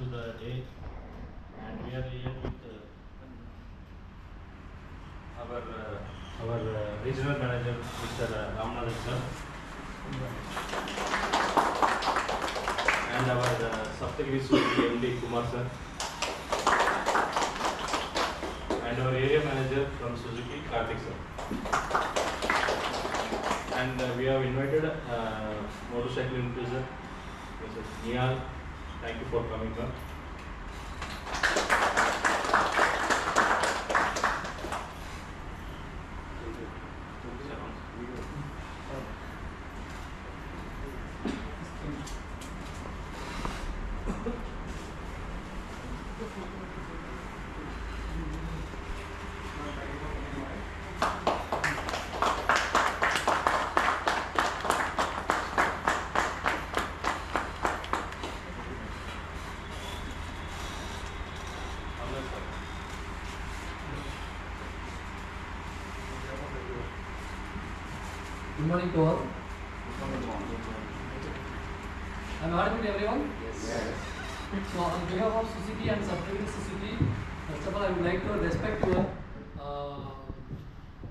to the day, and we are here with our regional manager, Mr. Ramanathan sir, and our Saptagiri Suzuki MD Kumar sir, and our area manager from Suzuki Karthik sir. And we have invited motorcycle influencer, Mr. Nehal. Thank you for coming, sir. Good morning to all. I'm audible to everyone? Yes. So on behalf of Suzuki and Saptagiri Suzuki, first of all I would like to respect your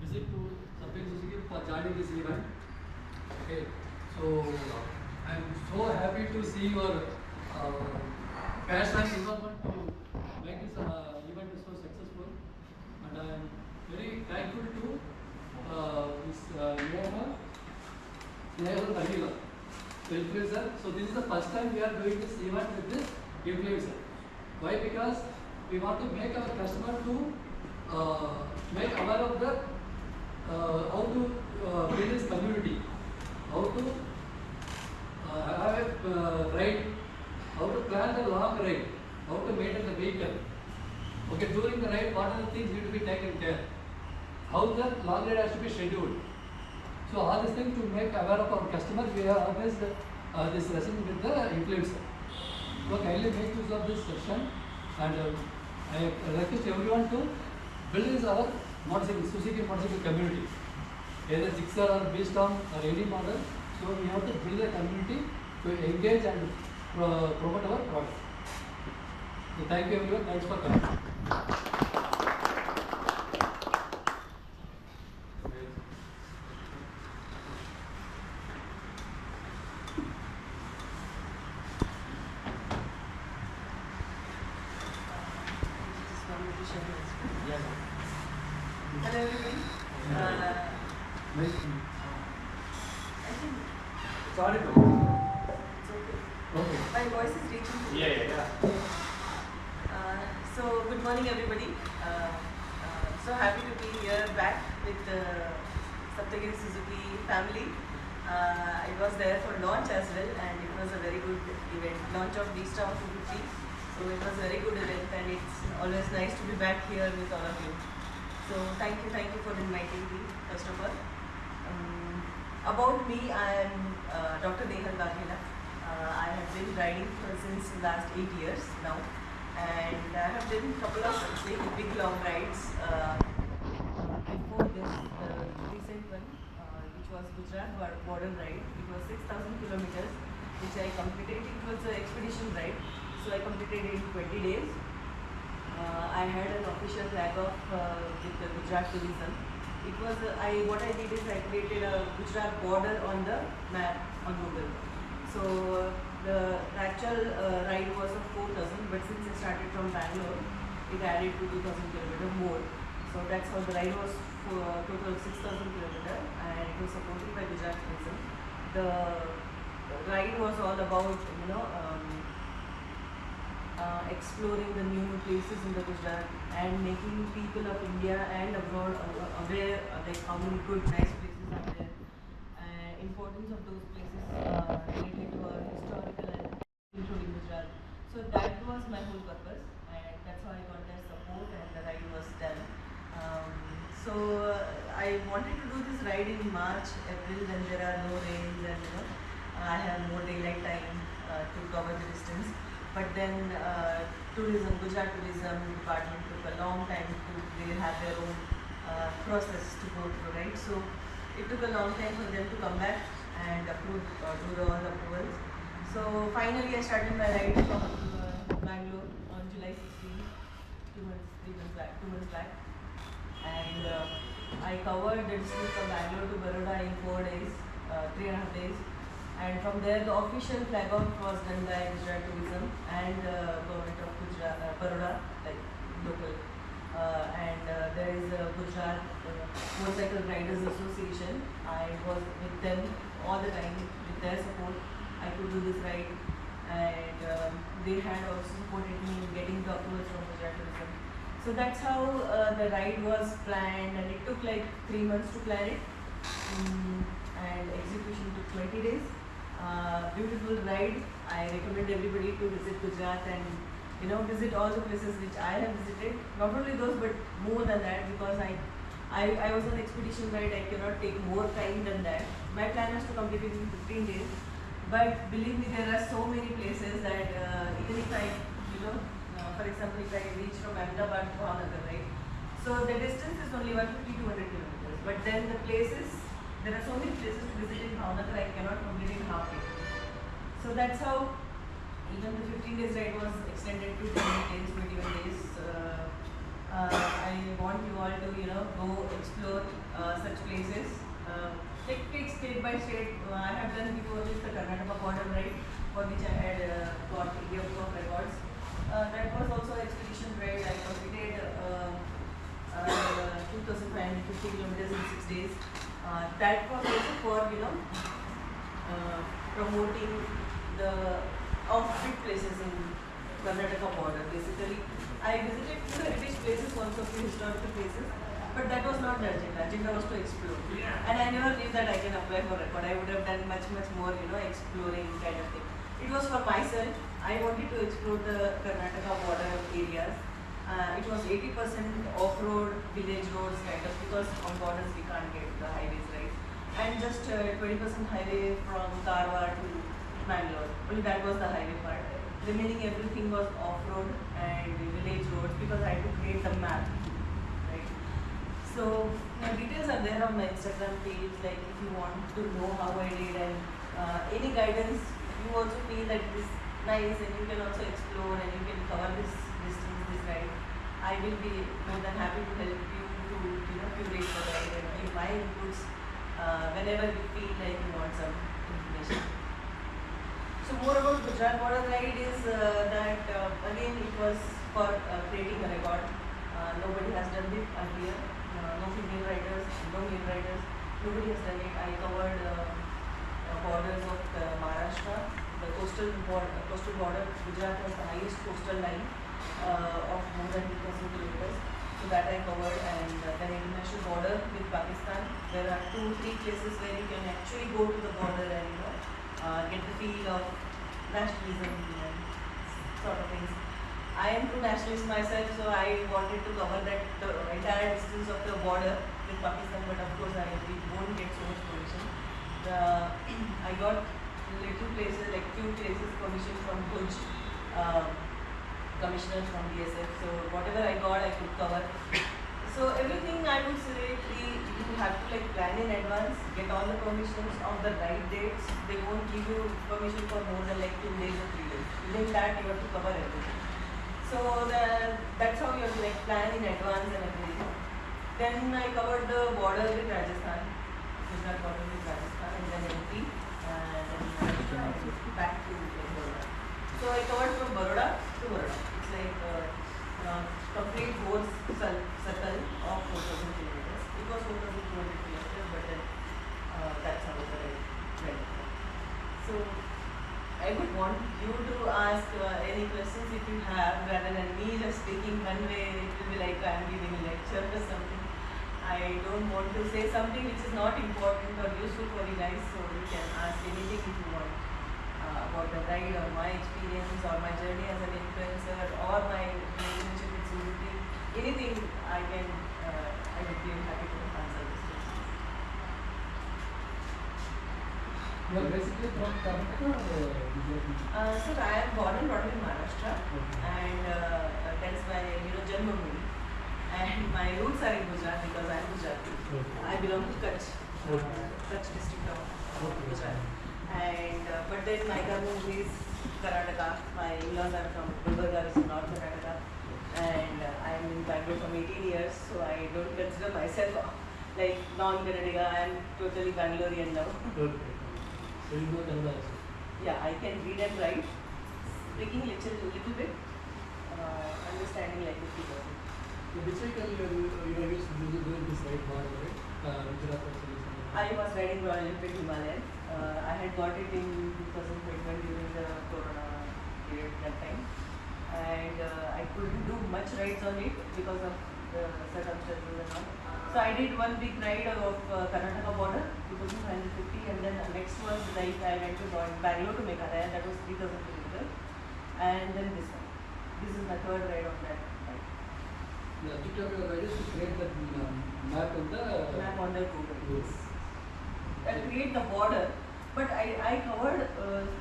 visit to Saptagiri Suzuki for joining this event. Okay. So I'm so happy to see your passion and involvement to make this event so successful, and I'm very thankful to Ms. Nehal influencer. So this is the first time we are doing this event with this influencer. Why? Because we want to make our customer to make aware of the how to build this community, how to have a ride, how to plan the long ride, how to maintain the vehicle. Okay, during the ride, what are the things need to be taken care? How the long ride has to be scheduled. So all these things to make aware of our customer, we have always this lesson with the influencer. So kindly make use of this session, and I request everyone to build this our motorcycle, Suzuki motorcycle community, either Gixxer or B-Storm or any model. So we have to build a community to engage and promote our product. So thank you everyone. Thanks for coming. Hello everybody. I think It's audible. it's okay. Okay. My voice is reaching to you. Yeah. So good morning everybody. So happy to be here back with the Saptagiri Suzuki family. I was there for launch as well, and it was a very good event. Launch of B-Storm 250. So it was a very good event, and it's always nice to be back here with all of you. So thank you for inviting me, first of all. About me, I am Dr. Nehal. I have been riding since the last 8 years now, and I have done a couple of big long rides before this recent one, which was Gujarat border ride. It was 6,000 kilometers, which I completed. It was an expedition ride, so I completed it in 20 days. I had an official flag off with the Gujarat tourism. It was what I did is I created a Gujarat border on the map on Google. So the actual ride was of 4,000, but since I started from Bangalore, it added to 2,000 kilometers more. So that's how the ride was for a total of 6,000 kilometers, and it was supported by Gujarat tourism. The ride was all about exploring the new places in the Gujarat and making people of India and abroad aware like how many good, nice places are there, and importance of those places related to our historical and including Gujarat. So that was my whole purpose, and that's how I got their support, and the ride was done. So I wanted to do this ride in March, April, when there are no rains and I have more daylight time to cover the distance. But then Gujarat Tourism Department took a long time they have their own process to go through, right? So it took a long time for them to come back and approve, do all the approvals. So finally I started my ride from Bangalore on July 16, 2 months back. And I covered the distance from Bangalore to Baroda in 4 days, 3.5 days. And from there, the official flag off was done by Gujarat Tourism and government of Gujarat, Baroda, like local. There is a Gujarat Motorcycle Riders Association. I was with them all the time. With their support, I could do this ride. And they had also supported me in getting the approvals from Gujarat Tourism. So that's how the ride was planned, and it took like 3 months to plan it. And execution took 20 days. Beautiful ride. I recommend everybody to visit Gujarat and visit all the places which I have visited. Not only those, but more than that, because I was on expedition ride. I cannot take more time than that. My plan was to complete it in 15 days. But believe me, there are so many places that even if I, for example, if I reach from Ahmedabad to Bhavnagar, right? So the distance is only 150-200 kilometers. But then the places, there are so many places to visit in Bhavnagar, I cannot complete in half day. So that's how even the 15 days ride was extended to 20 days, 21 days. I want you all to, go explore such places. Take state by state. I have done before this the Karnataka border ride, for which I had got India Book of Records. That was also an expedition ride. I completed around 2,550 kilometers in 6 days. That was also for promoting the off-grid places in Karnataka border. Basically, I visited few heritage places, also few historical places, but that was not the agenda. Agenda was to explore. And I never knew that I can apply for record. I would have done much more, exploring kind of thing. It was for myself. I wanted to explore the Karnataka border areas. It was 80% off-road, village roads kind of, because on borders we can't get the highways, right? And just 20% highway from Karwar to Bangalore. Only that was the highway part. Remaining everything was off-road and village roads, because I had to create the map, right? So my details are there on my Instagram page. Like if you want to know how I did and any guidance, you also feel that it is nice and you can also explore and you can cover this distance, this ride, I will be more than happy to help you to curate for the ride and give my inputs whenever you feel like you want some information. So more about Gujarat border ride is that again it was for creating a record. Nobody has done it earlier. No female riders, no male riders. Nobody has done it. I covered borders of Maharashtra, the coastal border. Gujarat has the highest coastal line of more than 2,000 kilometers. So that I covered, and then international border with Pakistan. There are 2-3 places where you can actually go to the border and get the feel of nationalism and sort of things. I am true nationalist myself, so I wanted to cover that the entire distance of the border with Pakistan, but of course we won't get so much permission. I got little places, like few places permission from Bhuj commissioners from DSF. So whatever I got, I could cover. So everything I would say, you have to plan in advance, get all the permissions of the right dates. They won't give you permission for more than 2 days or 3 days. Within that, you have to cover everything. So that's how you have to plan in advance and everything. Then I covered the border with Rajasthan, Gujarat border with Rajasthan, and then MP, and then back to Baroda. So I covered from Baroda to Baroda. It's complete whole circle of 4,000 kilometers. It was 4,200 kilometers, but then that's how the ride went. So I would want you to ask any questions if you have, rather than me just speaking one way. It will be like I am giving a lecture or something. I don't want to say something which is not important or useful for you guys, so you can ask anything if you want about the ride or my experience or my journey as an influencer or my relationship with Suzuki. Anything I would be happy to answer this question. You are basically from Karnataka or Gujarat? So I am born and brought up in Maharashtra, and that's my Janmabhoomi. And my roots are in Gujarat because I am Gujarati. I belong to Kutch, Kutch district of Gujarat. And but then my karma is Karnataka. My in-laws are from Gujarat, which is North Karnataka, and I am in Bangalore from 18 years, so I don't consider myself like non-Karnataka. I am totally Bangalorean now. Okay. So you know Kannada also. Yeah, I can read and write, speaking little bit, understanding like 50%. So which vehicle you are used to doing this ride for, right? Gujarat also. I was riding Royal Enfield Himalayan. I had got it in 2021 during the Corona period that time, and I couldn't do much rides on it because of the circumstances and all. So I did one big ride of Karnataka border, 2,550, and then the next was like I went to Bangalore to Meghalaya, that was 3,000 kilometers, and then this one. This is my third ride of that ride. The objective of your ride is to create that map on the Map on the Google. Yes. Create the border, but I covered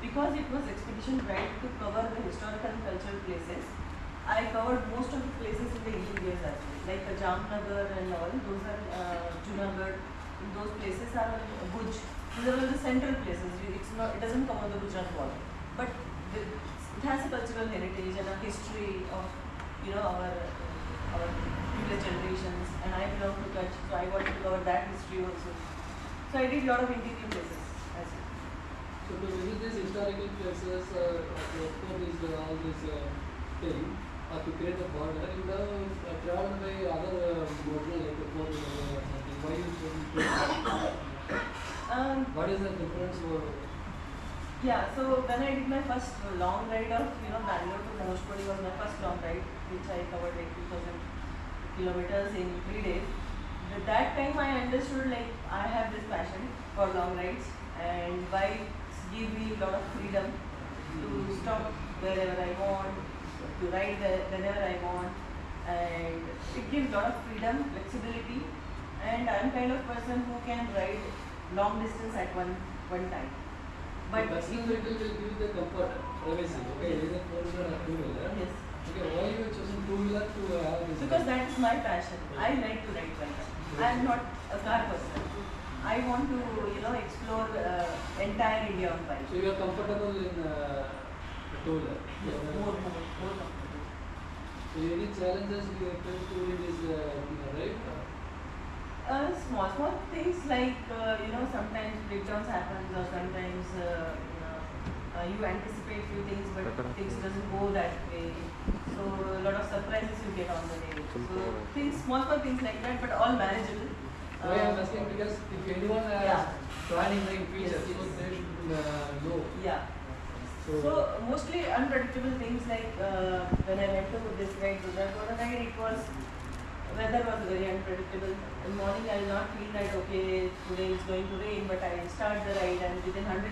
because it was expedition ride to cover the historical and cultural places. I covered most of the places in the Indian as well, like Jamnagar and all. Those are Junagadh. Those places are Bhuj. These are all the central places. It's not. It doesn't cover the Gujarat border, but it has a cultural heritage and a history of our previous generations. And I belong to Kutch, so I wanted to cover that history also. So I did a lot of interior places as well. So to visit these historical places, to explore these all this thing, or to create a border, you have traveled by other modes like a four-wheeler or something. Why you choose what is the difference for? Yeah, so when I did my first long ride of Bangalore to Dhanushkodi was my first long ride, which I covered like 2,000 kilometers in 3 days. At that time I understood like I have this passion for long rides, and bikes give me a lot of freedom to stop wherever I want, to ride whenever I want, and it gives a lot of freedom, flexibility, and I'm kind of person who can ride long distance at one time. But personal vehicle will give the comfort, privacy. Okay, either four-wheeler or two-wheeler. yes, Okay, why you have chosen two-wheeler to have this? because that is my passion. I like to ride bikes. I am not a car person. I want to explore entire India on bike. So you are comfortable in two-wheeler. More comfortable. So any challenges you have faced during this ride? Small things like sometimes breakdowns happen, or sometimes you anticipate few things but things doesn't go that way. So a lot of surprises you get on the way. So small things like that, but all manageable. Why I am asking, because if anyone has planning in future, Yes, so yes. they should know. Yeah. So mostly unpredictable things like when I went to this ride, Gujarat ride, weather was very unpredictable. In the morning I will not feel that okay today it's going to rain, but I start the ride and within 100